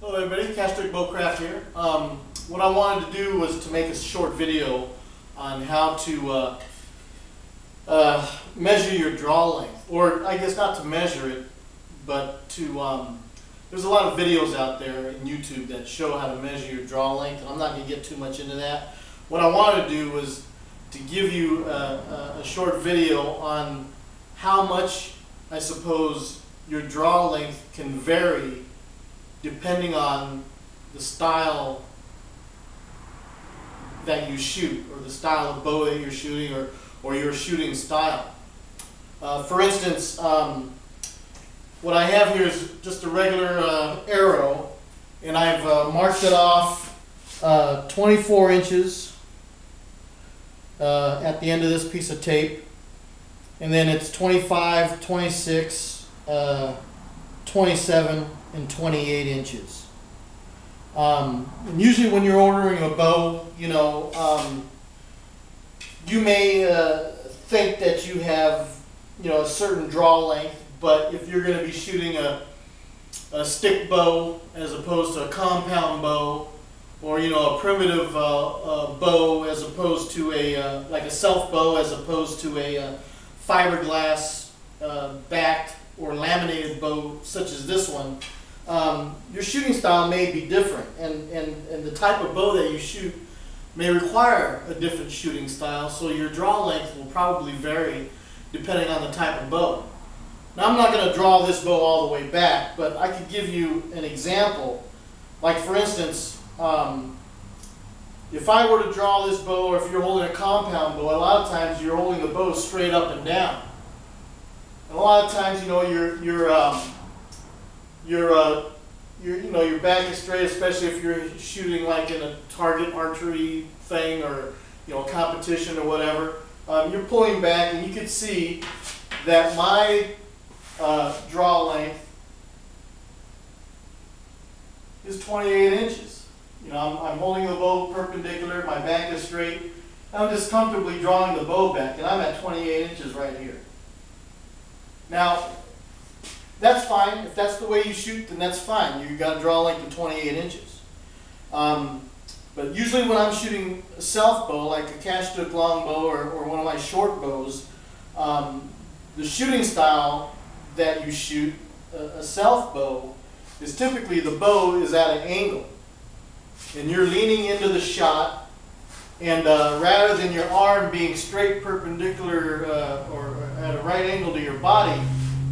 Hello everybody, Castrick Bowcraft here. What I wanted to do was to make a short video on how to measure your draw length, or I guess not to measure it, but to, there's a lot of videos out there in YouTube that show how to measure your draw length, and I'm not going to get too much into that. What I wanted to do was to give you a short video on how much, I suppose, your draw length can vary depending on the style that you shoot, or the style of bow that you're shooting, or your shooting style. For instance, what I have here is just a regular arrow, and I've marked it off 24 inches at the end of this piece of tape, and then it's 25, 26, 27, and 28 inches. And usually when you're ordering a bow, you may think that you have, a certain draw length, but if you're going to be shooting a stick bow as opposed to a compound bow, or a primitive bow as opposed to like a self bow as opposed to a fiberglass backed or laminated bow such as this one, your shooting style may be different, and the type of bow that you shoot may require a different shooting style, so your draw length will probably vary depending on the type of bow. Now, I'm not going to draw this bow all the way back, but I could give you an example. Like, for instance, if I were to draw this bow, or if you're holding a compound bow, a lot of times you're holding the bow straight up and down. And a lot of times, your back is straight, especially if you're shooting like in a target archery thing, or a competition or whatever. You're pulling back, and you can see that my draw length is 28 inches. I'm holding the bow perpendicular, my back is straight. I'm just comfortably drawing the bow back, and I'm at 28 inches right here. Now, that's fine. If that's the way you shoot, then that's fine. You've got a draw length of 28 inches. But usually when I'm shooting a self bow, like a Castrick longbow or one of my short bows, the shooting style that you shoot, a self bow, is typically the bow is at an angle. And you're leaning into the shot, and rather than your arm being straight perpendicular or at a right angle to your body,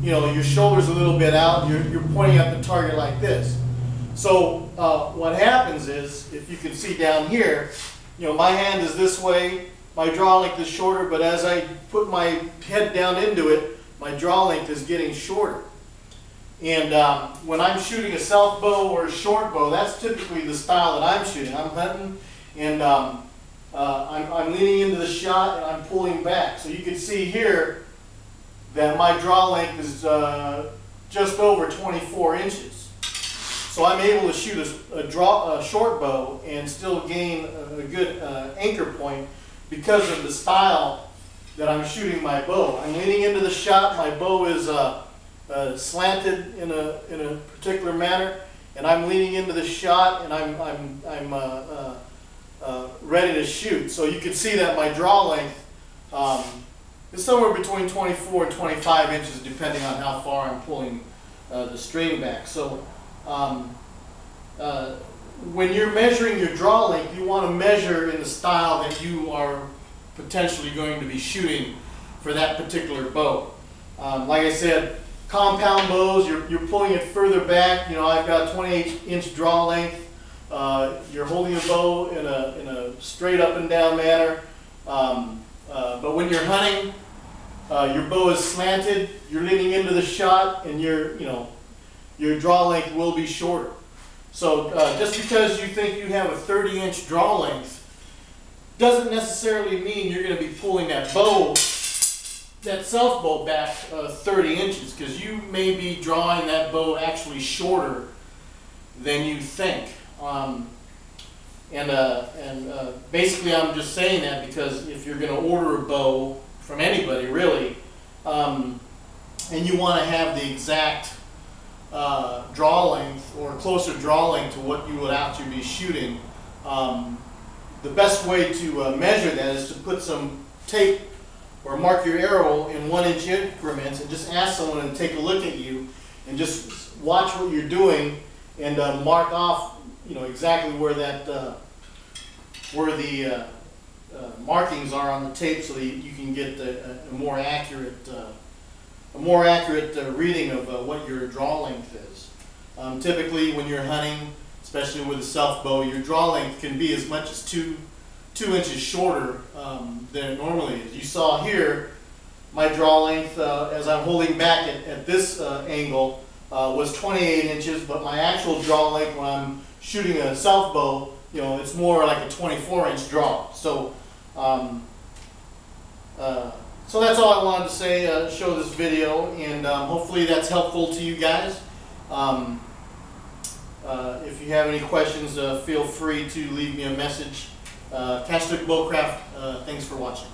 your shoulder's a little bit out, you're pointing at the target like this. So what happens is, if you can see down here, my hand is this way, my draw length is shorter, but as I put my head down into it, my draw length is getting shorter. And when I'm shooting a self bow or a short bow, that's typically the style that I'm shooting. I'm hunting, and I'm leaning into the shot, and I'm pulling back. So you can see here that my draw length is just over 24 inches. So I'm able to shoot a short bow and still gain a good anchor point because of the style that I'm shooting my bow. I'm leaning into the shot, my bow is slanted in a particular manner, and I'm leaning into the shot, and I'm ready to shoot. So you can see that my draw length is somewhere between 24 and 25 inches, depending on how far I'm pulling the string back. So when you're measuring your draw length, you want to measure in the style that you are potentially going to be shooting for that particular bow. Like I said, compound bows, you're pulling it further back. I've got a 28-inch draw length. You're holding the bow in a straight up and down manner. But when you're hunting, your bow is slanted, you're leaning into the shot, and your draw length will be shorter. So just because you think you have a 30-inch draw length doesn't necessarily mean you're going to be pulling that self bow back 30 inches, because you may be drawing that bow actually shorter than you think. Basically, I'm just saying that because if you're going to order a bow from anybody, really, and you want to have the exact draw length or closer draw length to what you would actually be shooting, the best way to measure that is to put some tape or mark your arrow in 1-inch increments and just ask someone to take a look at you and just watch what you're doing and mark off, you know, exactly where that where the markings are on the tape, so that you can get a more accurate reading of what your draw length is. Typically, when you're hunting, especially with a self bow, your draw length can be as much as two inches shorter than it normally is. You saw here my draw length as I'm holding back at this angle was 28 inches, but my actual draw length when I'm shooting a self bow, you know, it's more like a 24-inch draw. So so that's all I wanted to say, show this video, and hopefully that's helpful to you guys. If you have any questions, feel free to leave me a message. Cash Took Bowcraft, thanks for watching.